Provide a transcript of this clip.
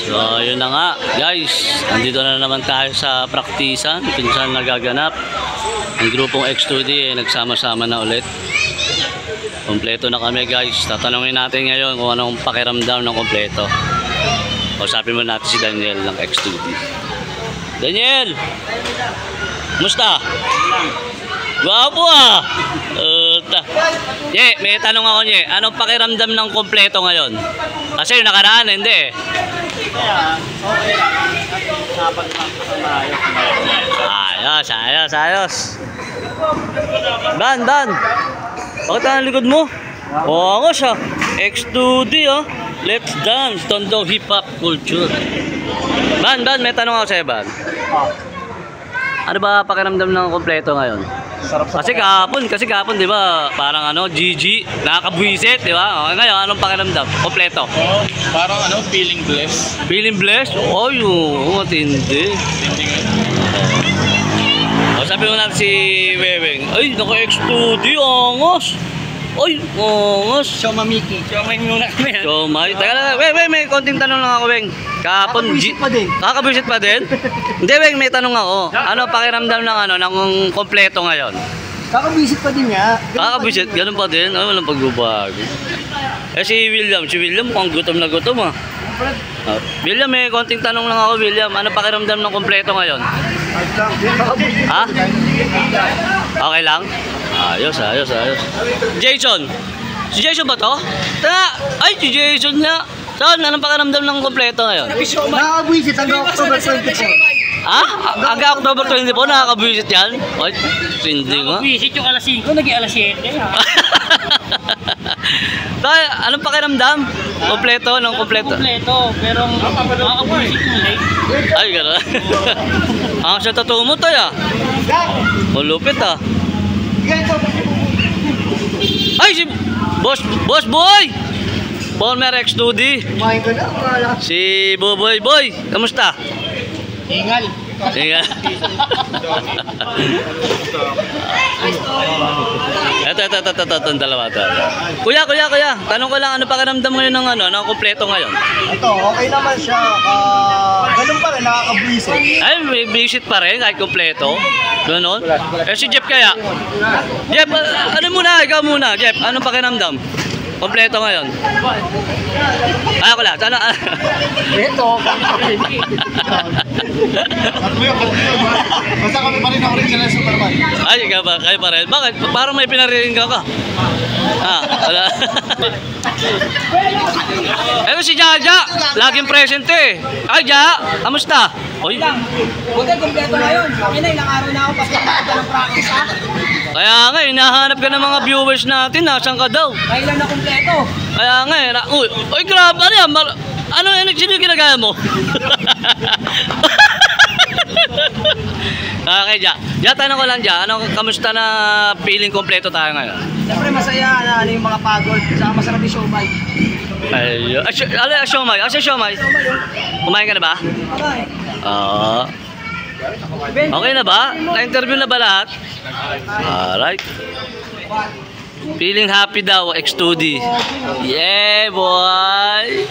So, yun na nga, guys. Nandito na naman tayo sa praktisan kung saan nagaganap. Ang grupong X2D nagsama-sama na ulit. Kompleto na kami, guys. Tatanungin natin ngayon kung anong pakiramdam ng kompleto. Usapin mo natin si Daniel ng X2D. Daniel! Musta? Gwapo ah! Nye, may tanong ako nye. Anong pakiramdam ng kompleto ngayon? Kasi yung nakaraan, hindi eh. Ayos. Ban! Bakit ang likod mo? Oo ako siya. X2D oh. Let's dance. Tondo hip-hop culture. Ban, may tanong ako sa'yo, Ban. Ano ba pakiramdam ng kompleto ngayon? Kasi kahapon, di ba? Parang GG, nakakabwisit, di ba? Ngayon, anong pakiramdam? Kompleto. Parang feeling blessed. Feeling blessed? Oh, yun. Matindi. Sabi mo natin si Weweng. Ay, naka-X2D, angos. Ay, angos. Shomamiki. Shomay muna kami. Shomay. Teka lang, Weng, may konting tanong lang ako, Weng. Kahapon, Kakabisit pa din. Kakabisit pa din? Hindi, Weng, may tanong ako. Ano pakiramdam ng kompleto ngayon? Kakabisit pa din niya. Kakabisit, ganun pa din. Walang pagbabago. Si William, mukhang gutom na gutom ah. William, may konting tanong lang ako, William. Ano pakiramdam ng kompleto ngayon? Ha? Okay lang? Ayos. Jason! Si Jason ba to? Ay, si Jason nga! Saan? Anong pakiramdam ng kompleto ngayon? Nakakabwisit hanggang October 24. Hanggang October 24, nakakabwisit yan? Ay, hindi nga. Nakakabwisit yung alas 5, naging alas 7. Anong pakiramdam? Kompleto, kompleto. Kompleto, pero nakakabwisit yung late. Ay, gano'n. Ang sa tattoo mo to ya. Malupit ah. Ay, si Boss Boy! Former X2D. Si Boy, kamusta? Ingal. Ito, dalawa to. Kuya, tanong ko lang, ano pakiramdam ngayon ng kompleto ngayon? Ito, okay naman siya. Ganun pa rin, nakakabwisit. Ay, may visit pa rin kahit kompleto. Ganon. Si Jeff kaya? Jeff, ikaw muna, Jeff, anong pakiramdam? Kompleto ngayon. Ako lang. Sana. Ito. Basta kami pa rin ang original Superman. Ay, kayo pa rin. Bakit? Parang may pinariringgan ka. Wala. Ito si Jaja. Laging present eh. Ay, Ja. Kamusta? Oy. Buti, kompleto ngayon. Ilang araw na ako papunta ng practice ha. Kaya nga, hinahanap ka ng mga viewers natin. Nasaan ka daw? Kailan na kompleto? Kaya nga uy, grabe. Ano yan? Sino yung ginagaya mo? Okay, Ja, tanong ko lang, kamusta na feeling kompleto tayo ngayon? Siyempre masaya na yung mga pagod. Saka masarap yung siomay. Ayun. Siomay. Siomay. Kumain ka na ba? Okay. Oo. Okay na ba? Na-interview na ba lahat? Alright. Feeling happy daw, X2D. Yeah, boy!